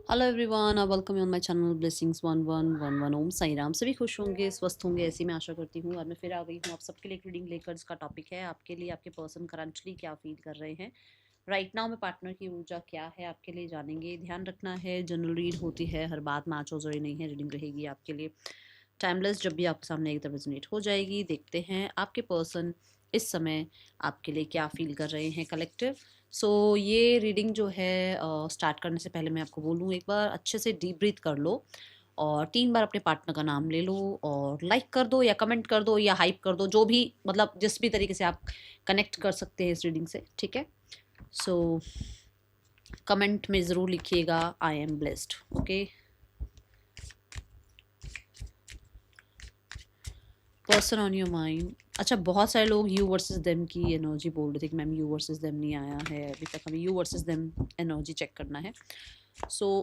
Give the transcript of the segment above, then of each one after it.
Hello everyone, welcome on my channel blessings 1111 ओम साई राम। सभी खुश होंगे, स्वस्थ होंगे, ऐसी मैं आशा करती हूँ। और मैं फिर आ गई हूँ आप सबके लिए एक रीडिंग लेकर, जिसका टॉपिक है आपके लिए आपके पर्सन करंटली क्या फील कर रहे हैं राइट नाउ में। पार्टनर की ऊर्जा क्या है आपके लिए जानेंगे। ध्यान रखना है, जनरल रीड होती है, हर बात मैच हो जरूरी नहीं है। रीडिंग रहेगी आपके लिए टाइमलेस, जब भी आपके सामने एक तरफ रेजोनेट हो जाएगी। देखते हैं आपके पर्सन इस समय आपके लिए क्या फील कर रहे हैं कलेक्टिव। ये रीडिंग जो है स्टार्ट करने से पहले मैं आपको बोलूँ, एक बार अच्छे से डीप ब्रीथ कर लो और 3 बार अपने पार्टनर का नाम ले लो और लाइक कर दो या कमेंट कर दो या हाइप कर दो, जो भी मतलब जिस भी तरीके से आप कनेक्ट कर सकते हैं इस रीडिंग से, ठीक है। सो कमेंट में ज़रूर लिखिएगा I am blessed, okay. Person on your mind. अच्छा, बहुत सारे लोग यू वर्सेस देम की एनर्जी बोल रहे थे कि मैम यू वर्सेस देम नहीं आया है अभी तक, हमें you versus them energy check करना है।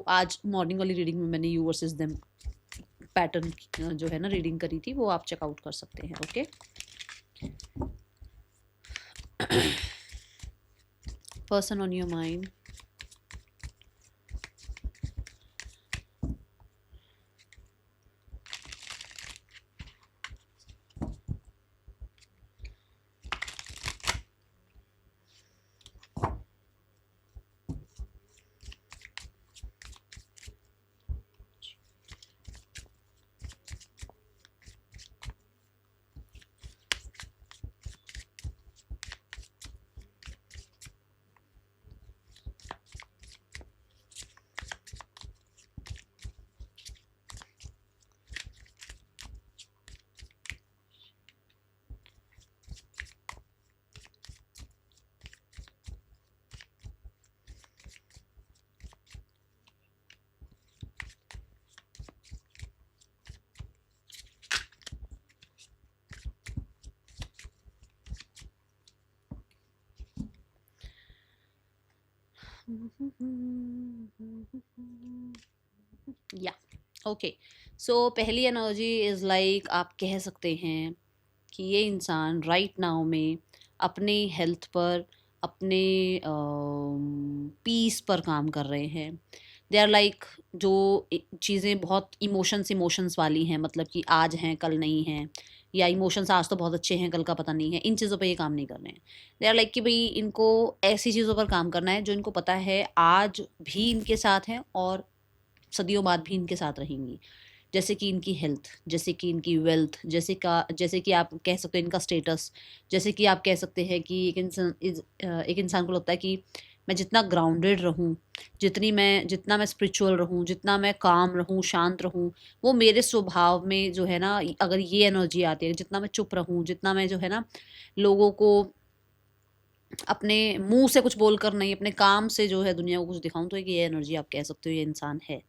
आज मॉर्निंग वाली रीडिंग में मैंने यू वर्सेस देम पैटर्न जो है ना रीडिंग करी थी, वो आप चेकआउट कर सकते हैं, okay. Person on your mind. या ओके। पहली एनर्जी इज़ लाइक आप कह सकते हैं कि ये इंसान राइट नाउ में अपने हेल्थ पर, अपने पीस पर काम कर रहे हैं। दे आर लाइक जो चीज़ें बहुत इमोशंस वाली हैं, मतलब कि आज हैं कल नहीं हैं, या इमोशंस आज तो बहुत अच्छे हैं कल का पता नहीं है, इन चीज़ों पे ये काम नहीं कर रहे हैं। दे आर लाइक कि भाई इनको ऐसी चीज़ों पर काम करना है जो इनको पता है आज भी इनके साथ हैं और सदियों बाद भी इनके साथ रहेंगी। जैसे कि इनकी हेल्थ, जैसे कि इनकी वेल्थ, जैसे कि आप कह सकते हैं इनका स्टेटस, जैसे कि आप कह सकते हैं कि एक इंसान को लगता है कि मैं जितना ग्राउंडेड रहूँ, जितना मैं स्पिरिचुअल रहूँ, जितना मैं काम रहूँ, शांत रहूँ, वो मेरे स्वभाव में जो है ना, अगर ये एनर्जी आती है, जितना मैं चुप रहूँ, जितना मैं जो है ना लोगों को अपने मुंह से कुछ बोलकर नहीं, अपने काम से जो है दुनिया को कुछ दिखाऊं, तो एक ये एनर्जी आप कह सकते हो ये इंसान है,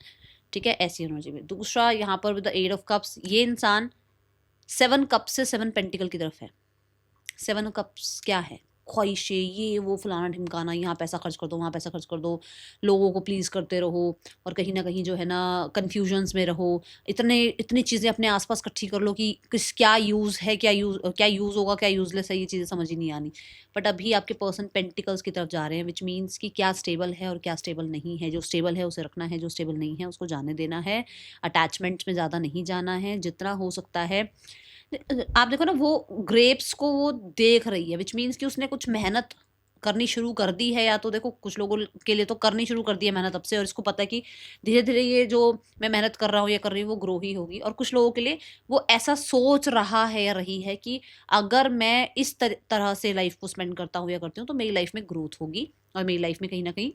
ठीक है, ऐसी एनर्जी में। दूसरा यहाँ पर विद द 8 ऑफ कप्स, ये इंसान 7 कप से 7 पेंटिकल की तरफ है। 7 कप्स क्या है? ख्वाहिशें, ये वो फलाना ढिमकाना, यहाँ पैसा खर्च कर दो, वहाँ पैसा खर्च कर दो, लोगों को प्लीज़ करते रहो और कहीं ना कहीं जो है ना कन्फ्यूजन्स में रहो। इतनी चीज़ें अपने आसपास इकट्ठी कर लो कि किस क्या यूज़ है, क्या यूज़ होगा, क्या यूज़लेस है, ये चीज़ें समझ ही नहीं आनी। बट अभी आपके पर्सन पेंटिकल्स की तरफ जा रहे हैं, विच मीन्स कि क्या स्टेबल है और क्या स्टेबल नहीं है। जो स्टेबल है उसे रखना है, जो स्टेबल नहीं है उसको जाने देना है। अटैचमेंट में ज़्यादा नहीं जाना है, जितना हो सकता है। आप देखो ना, वो ग्रेप्स को वो देख रही है, विच मीन्स कि उसने कुछ मेहनत करनी शुरू कर दी है। या तो देखो, कुछ लोगों के लिए तो करनी शुरू कर दी है मेहनत अब से, और इसको पता है कि धीरे धीरे ये जो मैं मेहनत कर रहा हूँ या कर रही हूँ वो ग्रो ही होगी। और कुछ लोगों के लिए वो ऐसा सोच रहा है या रही है कि अगर मैं इस तरह से लाइफ को स्पेंड करता हूँ या करती हूँ तो मेरी लाइफ में ग्रोथ होगी, और मेरी लाइफ में कहीं ना कहीं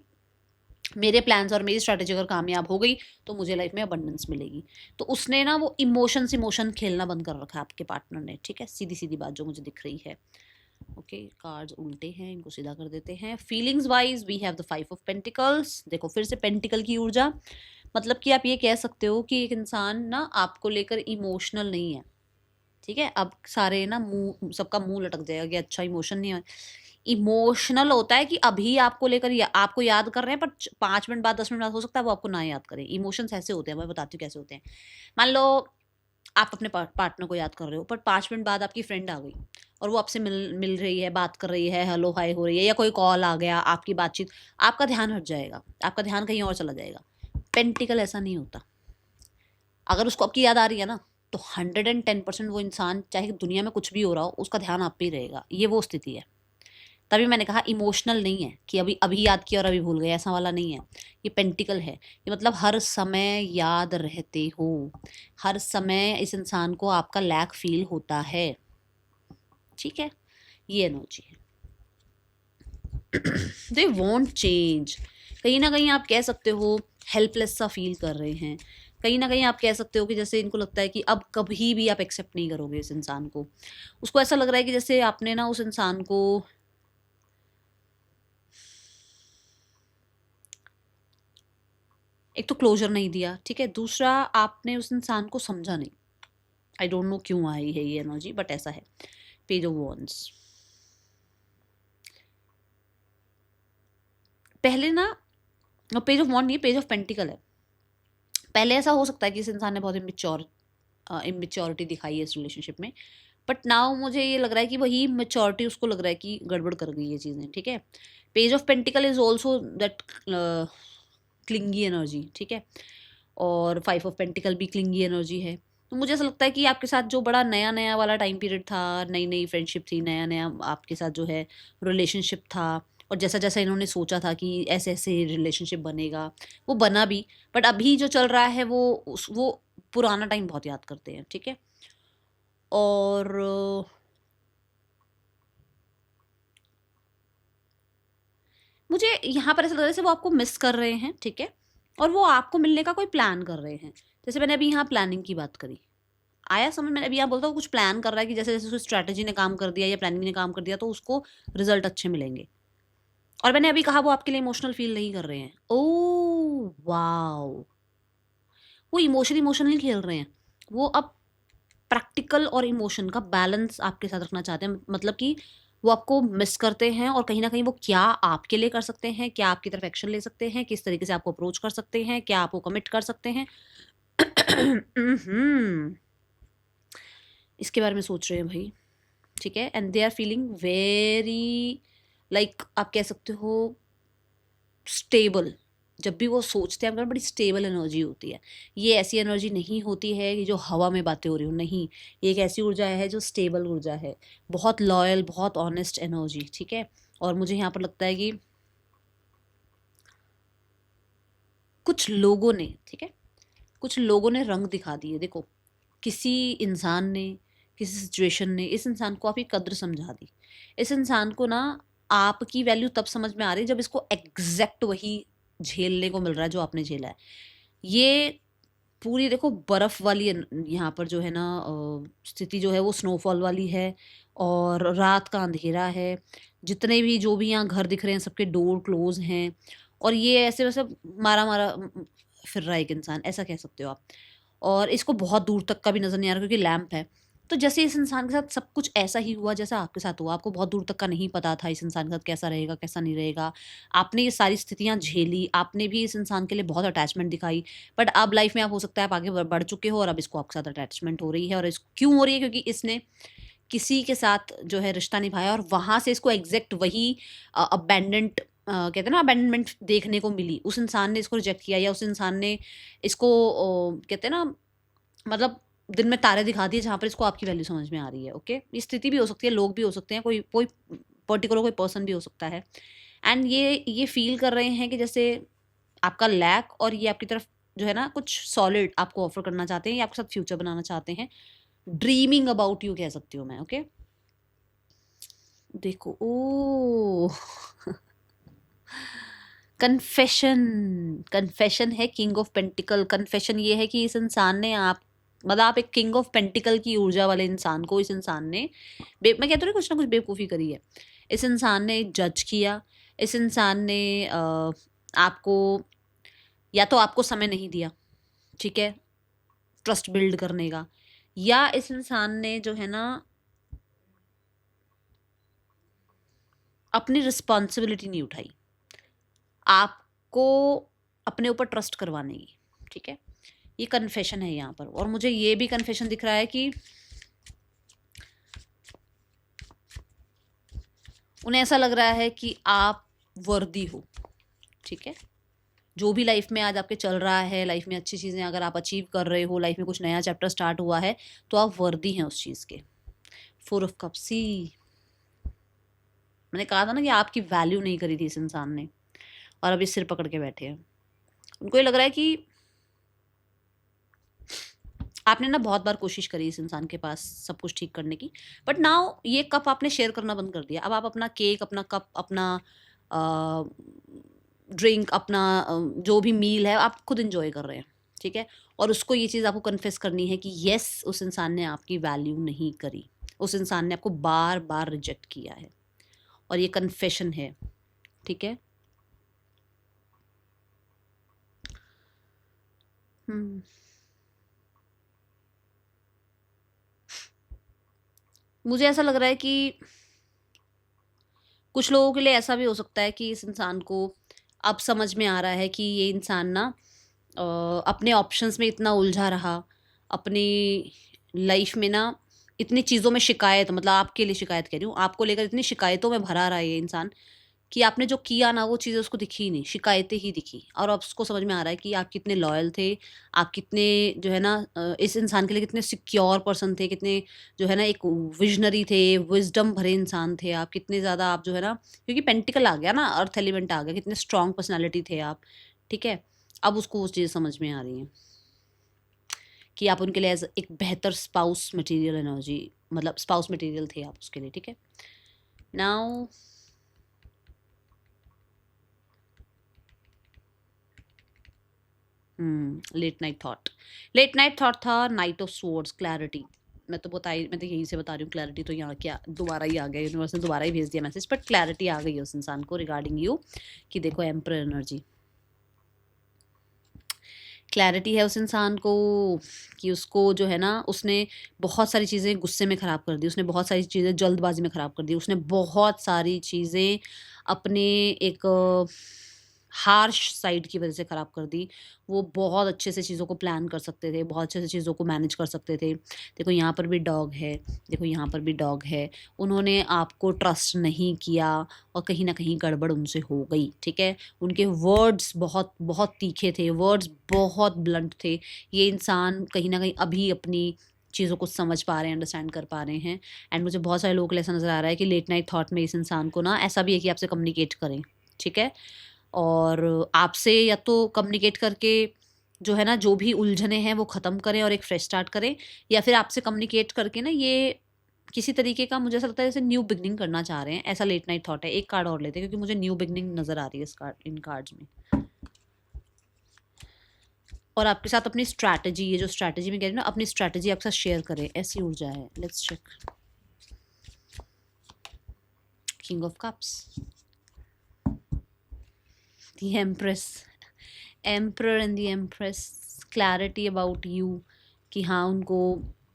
मेरे प्लान्स और मेरी स्ट्रैटेजी अगर कामयाब हो गई तो मुझे लाइफ में अबंडेंस मिलेगी। तो उसने ना वो इमोशन खेलना बंद कर रखा है आपके पार्टनर ने, ठीक है। सीधी सीधी बात जो मुझे दिख रही है, ओके। कार्ड्स उल्टे हैं, इनको सीधा कर देते हैं। Feelings wise we have the 5 of pentacles. देखो फिर से पेंटिकल की ऊर्जा, मतलब कि आप ये कह सकते हो कि एक इंसान ना आपको लेकर इमोशनल नहीं है, ठीक है। अब सारे ना मुंह, सबका मुंह लटक जाएगा कि अच्छा इमोशन नहीं है। इमोशनल होता है कि अभी आपको लेकर आपको याद कर रहे हैं, पर 5 मिनट बाद, 10 मिनट बाद हो सकता है वो आपको ना याद करें। इमोशंस ऐसे होते हैं, मैं बताती हूँ कैसे होते हैं। मान लो आप अपने पार्टनर को याद कर रहे हो, पर 5 मिनट बाद आपकी फ्रेंड आ गई और वो आपसे मिल मिल रही है, बात कर रही है, हेलो हाय हो रही है, या कोई कॉल आ गया, आपकी बातचीत, आपका ध्यान हट जाएगा, आपका ध्यान कहीं और चला जाएगा। पेंटिकल ऐसा नहीं होता। अगर उसको आपकी याद आ रही है ना, तो 110% वो इंसान, चाहे दुनिया में कुछ भी हो रहा हो, उसका ध्यान आप पे ही रहेगा। ये वो स्थिति है। तभी मैंने कहा इमोशनल नहीं है कि अभी अभी याद किया और अभी भूल गए, ऐसा वाला नहीं है। ये पेंटिकल है। ये मतलब हर समय याद रहते हो, हर समय इस इंसान को आपका लैक फील होता है। ठीक है, ये एनर्जी है। They want change. कहीं ना कहीं आप कह सकते हो हेल्पलेस सा फील कर रहे हैं। कहीं ना कहीं आप कह सकते हो कि जैसे इनको लगता है कि अब कभी भी आप एक्सेप्ट नहीं करोगे इस इंसान को। उसको ऐसा लग रहा है कि जैसे आपने ना उस इंसान को एक तो क्लोजर नहीं दिया, ठीक है, दूसरा आपने उस इंसान को समझा नहीं। आई डोंट नो क्यों आई है ये एनर्जी, बट ऐसा है। पेज ऑफ वॉन्ड्स पहले ना, पेज ऑफ वॉन्ड नहीं, पेज ऑफ पेंटिकल है। पहले ऐसा हो सकता है कि इस इंसान ने बहुत इमेच्योरिटी दिखाई है इस रिलेशनशिप में, बट नाउ मुझे ये लग रहा है कि वही मेच्योरिटी उसको लग रहा है कि गड़बड़ कर गई ये चीज़ें। ठीक है, page of pentacle is also that clingy energy. ठीक है, और 5 ऑफ पेंटिकल भी क्लिंगी एनर्जी है। तो मुझे ऐसा लगता है कि आपके साथ जो बड़ा नया नया वाला टाइम पीरियड था, नई नई फ्रेंडशिप थी, नया नया आपके साथ जो है रिलेशनशिप था, और जैसा जैसा इन्होंने सोचा था कि ऐसे ऐसे रिलेशनशिप बनेगा, वो बना भी। बट अभी जो चल रहा है वो पुराना टाइम बहुत याद करते हैं। ठीक है, और मुझे यहाँ पर ऐसा लग रहा है जैसे वो आपको मिस कर रहे हैं। ठीक है, और वो आपको मिलने का कोई प्लान कर रहे हैं। जैसे मैंने अभी यहाँ प्लानिंग की बात करी, आया समझ। मैंने अभी यहाँ बोलता हूँ कुछ प्लान कर रहा है कि जैसे जैसे उसकी स्ट्रैटेजी ने काम कर दिया या प्लानिंग ने काम कर दिया तो उसको रिजल्ट अच्छे मिलेंगे। और मैंने अभी कहा वो आपके लिए इमोशनल फील नहीं कर रहे हैं। ओ वाओ, वो इमोशनली खेल रहे हैं। वो अब प्रैक्टिकल और इमोशन का बैलेंस आपके साथ रखना चाहते हैं। मतलब कि वो आपको मिस करते हैं, और कहीं ना कहीं वो क्या आपके लिए कर सकते हैं, क्या आपकी तरफ एक्शन ले सकते हैं, किस तरीके से आपको अप्रोच कर सकते हैं, क्या आपको कमिट कर सकते हैं। इसके बारे में सोच रहे हैं भाई। ठीक है, and they are feeling very, like आप कह सकते हो स्टेबल। जब भी वो सोचते हैं आपके, बड़ी स्टेबल एनर्जी होती है। ये ऐसी एनर्जी नहीं होती है कि जो हवा में बातें हो रही हो, नहीं। ये एक ऐसी ऊर्जा है जो स्टेबल ऊर्जा है, बहुत लॉयल, बहुत ऑनेस्ट एनर्जी। ठीक है, और मुझे यहाँ पर लगता है कि कुछ लोगों ने, ठीक है, कुछ लोगों ने रंग दिखा दिए। देखो, किसी इंसान ने, किसी सिचुएशन ने इस इंसान को आपकी कद्र समझा दी। इस इंसान को ना आपकी वैल्यू तब समझ में आ रही है जब इसको एग्जैक्ट वही झेलने को मिल रहा है जो आपने झेला है। ये पूरी देखो बर्फ वाली यहाँ पर जो है ना स्थिति जो है वो स्नोफॉल वाली है, और रात का अंधेरा है। जितने भी जो भी यहाँ घर दिख रहे हैं सबके डोर क्लोज हैं, और ये ऐसे वैसे मारा मारा फिर रहा है एक इंसान, ऐसा कह सकते हो आप। और इसको बहुत दूर तक का भी नज़र नहीं आ रहा क्योंकि लैंप है। तो जैसे इस इंसान के साथ सब कुछ ऐसा ही हुआ जैसा आपके साथ हुआ, आपको बहुत दूर तक का नहीं पता था इस इंसान के साथ कैसा रहेगा कैसा नहीं रहेगा। आपने ये सारी स्थितियाँ झेली, आपने भी इस इंसान के लिए बहुत अटैचमेंट दिखाई। बट अब लाइफ में आप हो सकता है आप आगे बढ़ चुके हो और अब इसको आपके साथ अटैचमेंट हो रही है। और इस क्यों हो रही है? क्योंकि इसने किसी के साथ जो है रिश्ता निभाया, और वहाँ से इसको एग्जैक्ट वही अबैंडेंट कहते हैं ना, अबैंडनमेंट देखने को मिली। उस इंसान ने इसको रिजेक्ट किया, या उस इंसान ने इसको कहते हैं ना, मतलब दिन में तारे दिखा दिए जहाँ पर इसको आपकी वैल्यू समझ में आ रही है। ओके, ये स्थिति भी हो सकती है, लोग भी हो सकते हैं, कोई कोई पर्टिकुलर कोई पर्सन भी हो सकता है। एंड ये फील कर रहे हैं कि जैसे आपका लैक, और ये आपकी तरफ जो है ना कुछ सॉलिड आपको ऑफर करना चाहते हैं, या आपके साथ फ्यूचर बनाना चाहते हैं। ड्रीमिंग अबाउट यू कह सकती हूँ मैं। ओके, देखो, ओ कन्फेशन, कन्फेशन है किंग ऑफ पेंटिकल। कन्फेशन ये है कि इस इंसान ने आप, मतलब आप एक किंग ऑफ पेंटिकल की ऊर्जा वाले इंसान को, इस इंसान ने मैं कहती हूँ कुछ ना कुछ बेवकूफ़ी करी है। इस इंसान ने जज किया। इस इंसान ने आपको, या तो आपको समय नहीं दिया, ठीक है, ट्रस्ट बिल्ड करने का, या इस इंसान ने जो है ना अपनी रिस्पॉन्सिबिलिटी नहीं उठाई आपको अपने ऊपर ट्रस्ट करवाने की। ठीक है, ये कन्फेशन है यहाँ पर। और मुझे ये भी कन्फेशन दिख रहा है कि उन्हें ऐसा लग रहा है कि आप वर्दी हो। ठीक है, जो भी लाइफ में आज आपके चल रहा है, लाइफ में अच्छी चीज़ें अगर आप अचीव कर रहे हो, लाइफ में कुछ नया चैप्टर स्टार्ट हुआ है, तो आप वर्दी हैं उस चीज़ के। 4 ऑफ कप्स, सी मैंने कहा था ना कि आपकी वैल्यू नहीं करी थी इस इंसान ने, और अभी सिर पकड़ के बैठे हैं। उनको ये लग रहा है कि आपने ना बहुत बार कोशिश करी इस इंसान के पास सब कुछ ठीक करने की, बट नाउ ये कप आपने शेयर करना बंद कर दिया। अब आप अपना केक, अपना कप, अपना ड्रिंक, अपना जो भी मील है आप खुद इंजॉय कर रहे हैं, ठीक है। और उसको ये चीज़ आपको कन्फेस करनी है कि येस, उस इंसान ने आपकी वैल्यू नहीं करी, उस इंसान ने आपको बार बार रिजेक्ट किया है, और ये कन्फेशन है, ठीक है। मुझे ऐसा लग रहा है कि कुछ लोगों के लिए ऐसा भी हो सकता है कि इस इंसान को अब समझ में आ रहा है कि ये इंसान ना अपने ऑप्शंस में इतना उलझा रहा, अपनी लाइफ में ना इतनी चीज़ों में शिकायत, मतलब आपके लिए शिकायत कह रही हूँ, आपको लेकर इतनी शिकायतों में भरा रहा है ये इंसान कि आपने जो किया ना वो चीज़ें उसको दिखी ही नहीं, शिकायतें ही दिखी। और अब उसको समझ में आ रहा है कि आप कितने लॉयल थे, आप कितने जो है ना इस इंसान के लिए कितने सिक्योर पर्सन थे, कितने जो है ना एक विजनरी थे, विज़डम भरे इंसान थे आप, कितने ज़्यादा आप जो है ना, क्योंकि पेंटिकल आ गया ना, अर्थ एलिमेंट आ गया, कितने स्ट्रॉन्ग पर्सनैलिटी थे आप, ठीक है। अब उसको वो चीज़ समझ में आ रही हैं कि आप उनके लिए एज़ एक बेहतर स्पाउस मटेरियल एनर्जी, मतलब स्पाउस मटेरियल थे आप उसके लिए, ठीक है। Now late night thought, late night thought था नाइट ऑफ स्वॉर्ड्स, क्लैरिटी। मैं तो यहीं से बता रही हूँ क्लैरिटी, तो यहाँ क्या दोबारा ही आ गया, यूनिवर्स ने दोबारा ही भेज दिया मैसेज, बट क्लैरिटी आ गई है उस इंसान को रिगार्डिंग यू कि देखो एम्परर एनर्जी, क्लैरिटी है उस इंसान को कि उसको जो है ना, उसने बहुत सारी चीज़ें गुस्से में ख़राब कर दी, उसने बहुत सारी चीज़ें जल्दबाजी में ख़राब कर दी, उसने बहुत सारी चीज़ें अपने एक हार्श साइड की वजह से ख़राब कर दी। वो बहुत अच्छे से चीज़ों को प्लान कर सकते थे, बहुत अच्छे से चीज़ों को मैनेज कर सकते थे। देखो यहाँ पर भी डॉग है, देखो यहाँ पर भी डॉग है। उन्होंने आपको ट्रस्ट नहीं किया और कहीं न कहीं गड़बड़ उनसे हो गई, ठीक है। उनके वर्ड्स बहुत बहुत तीखे थे, वर्ड्स बहुत ब्लंट थे। ये इंसान कहीं न कहीं अभी अपनी चीज़ों को समझ पा रहे हैं, अंडरस्टैंड कर पा रहे हैं। एंड मुझे बहुत सारे लोगों को ऐसा नज़र आ रहा है कि लेट नाइट थॉट में इस इंसान को ना ऐसा भी है कि आपसे कम्युनिकेट करें, ठीक है। और आपसे या तो कम्युनिकेट करके जो है ना, जो भी उलझने हैं वो ख़त्म करें और एक फ्रेश स्टार्ट करें, या फिर आपसे कम्युनिकेट करके ना ये किसी तरीके का, मुझे ऐसा लगता है जैसे न्यू बिगनिंग करना चाह रहे हैं, ऐसा लेट नाइट थॉट है। एक कार्ड और लेते हैं क्योंकि मुझे न्यू बिगनिंग नज़र आ रही है इस कार्ड, इन कार्ड्स में। और आपके साथ अपनी स्ट्रैटेजी, ये जो स्ट्रैटेजी में कह रही हूँ ना, अपनी स्ट्रैटेजी आपके साथ शेयर करें, ऐसी ऊर्जा है। Let's check. King of cups, the empress, emperor and the empress, clarity about you कि हाँ, उनको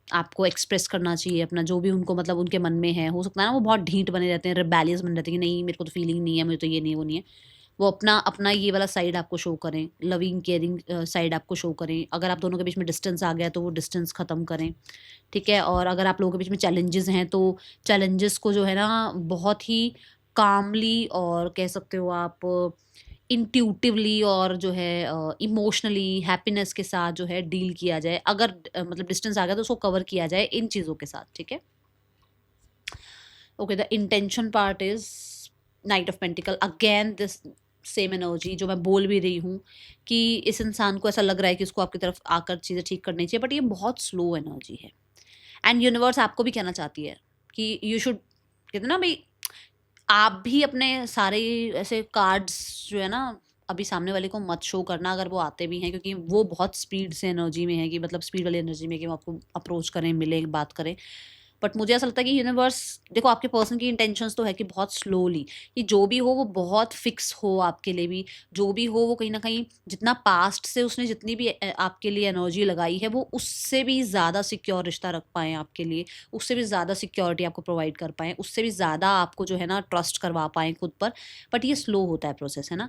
आपको एक्सप्रेस करना चाहिए अपना जो भी उनको, मतलब उनके मन में है। हो सकता है ना वो बहुत ढीठ बने रहते हैं, रिबेलियस बने रहते हैं कि नहीं मेरे को तो फीलिंग नहीं है, मुझे तो ये नहीं, वो नहीं है। वो अपना अपना ये वाला साइड आपको शो करें, लविंग केयरिंग साइड आपको शो करें। अगर आप दोनों के बीच में डिस्टेंस आ गया तो वो डिस्टेंस ख़त्म करें, ठीक है। और अगर आप लोगों के बीच में चैलेंजेस हैं तो चैलेंजेस को जो है ना बहुत ही कामली, और कह सकते हो आप इंट्यूटिवली, और जो है इमोशनली हैप्पीनेस के साथ जो है डील किया जाए। अगर मतलब डिस्टेंस आ गया तो उसको कवर किया जाए इन चीज़ों के साथ, ठीक है। Okay, the intention part is night of pentacle, again this same energy जो मैं बोल भी रही हूँ कि इस इंसान को ऐसा लग रहा है कि उसको आपकी तरफ आकर चीज़ें ठीक करनी चाहिए, बट ये बहुत स्लो एनर्जी है। एंड यूनिवर्स आपको भी कहना चाहती है कि यू शुड, कहते हैं ना भाई, आप भी अपने सारे ऐसे कार्ड्स जो है ना अभी सामने वाले को मत शो करना, अगर वो आते भी हैं, क्योंकि वो बहुत स्पीड से एनर्जी में है, कि मतलब स्पीड वाली एनर्जी में कि वो आपको अप्रोच करें, मिलें, बात करें। बट मुझे ऐसा लगता है कि यूनिवर्स, देखो आपके पर्सन की इंटेंशंस तो है कि बहुत स्लोली, कि जो भी हो वो बहुत फिक्स हो आपके लिए भी, जो भी हो वो कहीं ना कहीं जितना पास्ट से उसने जितनी भी आपके लिए एनर्जी लगाई है, वो उससे भी ज़्यादा सिक्योर रिश्ता रख पाएँ आपके लिए, उससे भी ज़्यादा सिक्योरिटी आपको प्रोवाइड कर पाएँ, उससे भी ज़्यादा आपको जो है ना ट्रस्ट करवा पाएँ खुद पर। बट ये स्लो होता है प्रोसेस, है ना।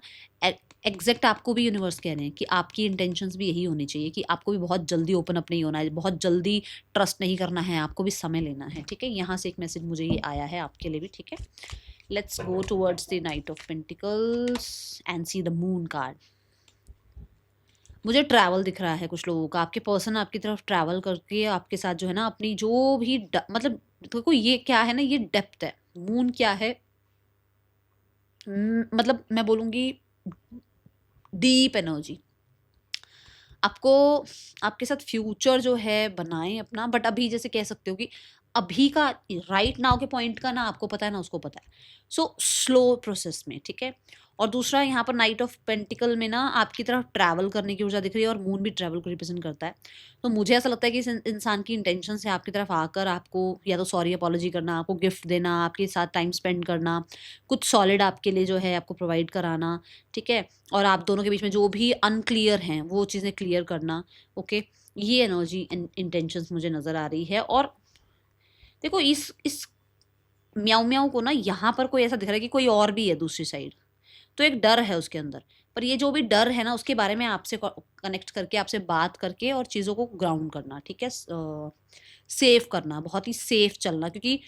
एग्जैक्ट आपको भी यूनिवर्स कह रहे हैं कि आपकी इंटेंशंस भी यही होनी चाहिए, कि आपको भी बहुत जल्दी ओपन अप नहीं होना है, बहुत जल्दी ट्रस्ट नहीं करना है, आपको भी समय लेना है, ठीक है। यहाँ से एक मैसेज मुझे ये आया है आपके लिए भी, ठीक है। Let's go towards the night of pentacles and see the moon card. मुझे ट्रैवल दिख रहा है कुछ लोगों का, आपके पर्सन आपकी तरफ ट्रैवल करके आपके साथ जो है ना अपनी जो भी मतलब देखो ये क्या है ना, ये डेप्थ है। मून क्या है, मतलब मैं बोलूँगी डीप एनर्जी। आपको आपके साथ फ्यूचर जो है बनाएं अपना, बट अभी जैसे कह सकते हो कि अभी का राइट नाउ के पॉइंट का ना आपको पता है ना उसको पता है। सो स्लो प्रोसेस में, ठीक है। और दूसरा यहाँ पर नाइट ऑफ पेंटिकल में ना आपकी तरफ ट्रैवल करने की ऊर्जा दिख रही है, और मून भी ट्रैवल को रिप्रेजेंट करता है। तो मुझे ऐसा लगता है कि इस इंसान की इंटेंशन से आपकी तरफ आकर आपको या तो सॉरी अपॉलॉजी करना, आपको गिफ्ट देना, आपके साथ टाइम स्पेंड करना, कुछ सॉलिड आपके लिए जो है आपको प्रोवाइड कराना, ठीक है। और आप दोनों के बीच में जो भी अनक्लियर हैं वो चीज़ें क्लियर करना, ओके। ये एनर्जी इंटेंशंस मुझे नज़र आ रही है। और देखो इस म्याऊं म्याऊं को ना यहाँ पर कोई ऐसा दिख रहा है कि कोई और भी है दूसरी साइड, तो एक डर है उसके अंदर। पर ये जो भी डर है ना उसके बारे में आपसे कनेक्ट करके, आपसे बात करके और चीज़ों को ग्राउंड करना, ठीक है। सेफ करना, बहुत ही सेफ चलना, क्योंकि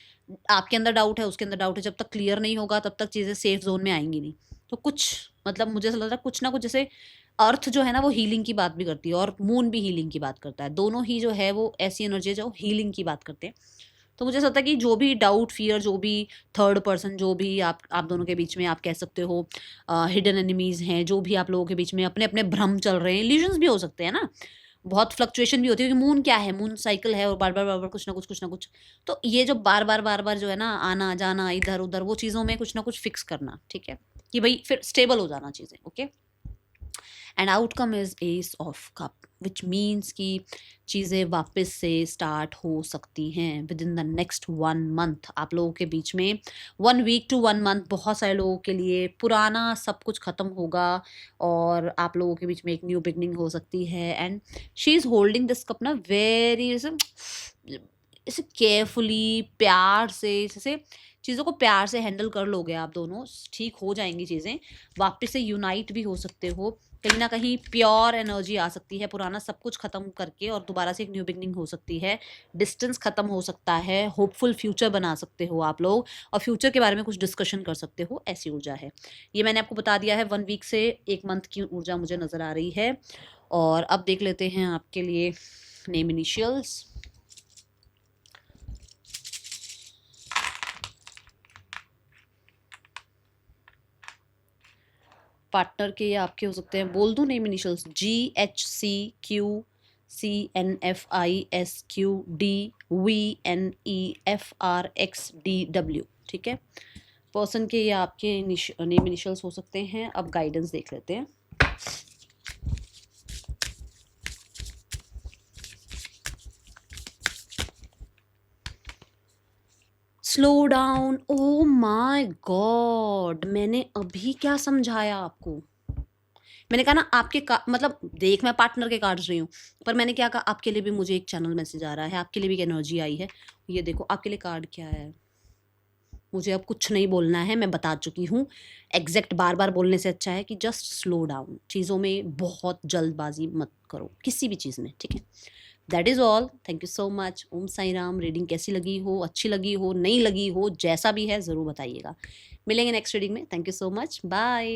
आपके अंदर डाउट है, उसके अंदर डाउट है, जब तक क्लियर नहीं होगा तब तक चीज़ें सेफ जोन में आएंगी नहीं। तो कुछ मतलब मुझे ऐसा लग रहा है कुछ ना कुछ, जैसे अर्थ जो है ना वो हीलिंग की बात भी करती है और मून भी हीलिंग की बात करता है। दोनों ही जो है वो ऐसी एनर्जी है जो हीलिंग की बात करते हैं। तो मुझे ऐसा लगता है कि जो भी डाउट, फियर, जो भी थर्ड पर्सन, जो भी आप दोनों के बीच में आप कह सकते हो हिडन एनिमीज हैं, जो भी आप लोगों के बीच में अपने अपने भ्रम चल रहे हैं, इल्यूजन्स भी हो सकते हैं ना, बहुत फ्लक्चुएशन भी होती है, क्योंकि मून क्या है, मून साइकिल है और बार बार कुछ ना कुछ। तो ये जो बार बार जो है ना आना जाना इधर उधर, वो चीज़ों में कुछ ना कुछ फिक्स करना, ठीक है, कि भाई फिर स्टेबल हो जाना चीज़ें, okay. And outcome is S of cup, which means कि चीज़ें वापस से स्टार्ट हो सकती हैं with in the next 1 month. आप लोगों के बीच में 1 वीक to 1 मंथ, बहुत सारे लोगों के लिए पुराना सब कुछ ख़त्म होगा और आप लोगों के बीच में एक न्यू बिगनिंग हो सकती है। And she is holding this cup ना वेरी इसे केयरफुली, प्यार से, जैसे चीज़ों को प्यार से हैंडल कर लोगे आप दोनों, ठीक हो जाएंगी चीज़ें, वापस से यूनाइट भी हो सकते हो। कहीं ना कहीं प्योर एनर्जी आ सकती है, पुराना सब कुछ खत्म करके और दोबारा से एक न्यू बिगनिंग हो सकती है। डिस्टेंस खत्म हो सकता है, होपफुल फ्यूचर बना सकते हो आप लोग, और फ्यूचर के बारे में कुछ डिस्कशन कर सकते हो, ऐसी ऊर्जा है। ये मैंने आपको बता दिया है, 1 वीक से 1 मंथ की ऊर्जा मुझे नज़र आ रही है। और अब देख लेते हैं आपके लिए नेम इनिशियल्स। पार्टनर के या आपके हो सकते हैं, बोल दूं नेम इनिशियल्स, GHCQCNFISQDVNEFRXDW, ठीक है। पर्सन के या आपके नेम इनिशियल्स हो सकते हैं। अब गाइडेंस देख लेते हैं। Slow down, oh my God, मैंने अभी क्या समझाया आपको? मैंने कहा ना आपके मतलब देख, मैं पार्टनर के कार्ड्स रही हूँ, पर मैंने क्या कहा, आपके लिए भी मुझे एक चैनल मैसेज आ रहा है, आपके लिए भी एक एनर्जी आई है। ये देखो आपके लिए कार्ड क्या है। मुझे अब कुछ नहीं बोलना है, मैं बता चुकी हूँ। एग्जैक्ट बार बार बोलने से अच्छा है कि जस्ट स्लो डाउन, चीज़ों में बहुत जल्दबाजी मत करो किसी भी चीज़ में, ठीक है। That is all, thank you so much. Om Sai Ram. Reading कैसी लगी हो, अच्छी लगी हो, नहीं लगी हो, जैसा भी है ज़रूर बताइएगा। मिलेंगे नेक्स्ट रीडिंग में। Thank you so much, bye.